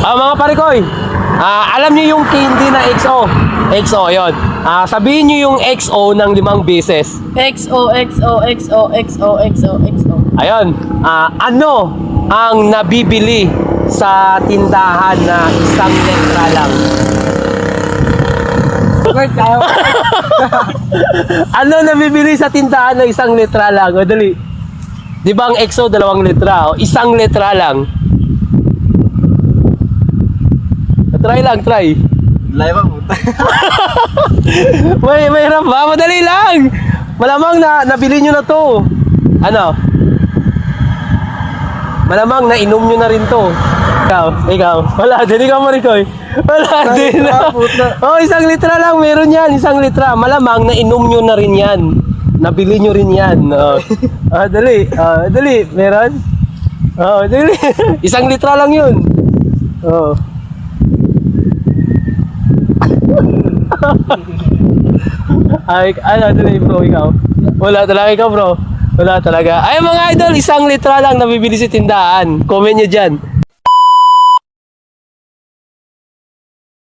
Mga parikoy, alam niyo yung candy na XO? XO, yun. Sabihin niyo yung XO ng 5 beses. XO, XO, XO, XO, XO, XO. Ayun. Ano ang nabibili sa tindahan na isang letra lang? Ano nabibili sa tindahan na isang letra lang? O, dali. Di ba ang XO 2 letra? O, isang letra lang. Try lang, try. Live ako. May hirap ba? Madali lang. Malamang na nabili nyo na to. Ano? Malamang na inom nyo na rin to. Ikaw. Wala din, ikaw Maricoy. Wala din. Oh, isang litra lang, meron yan. Isang litra. Malamang na inom nyo na rin yan. Nabili nyo rin yan. Dali. Dali. Meron? Dali. Isang litra lang yun. Dali bro, ikaw. Wala talaga ikaw bro. Wala talaga. Ay mga idol, isang litra lang nabibili sa tindahan. Comment nyo dyan.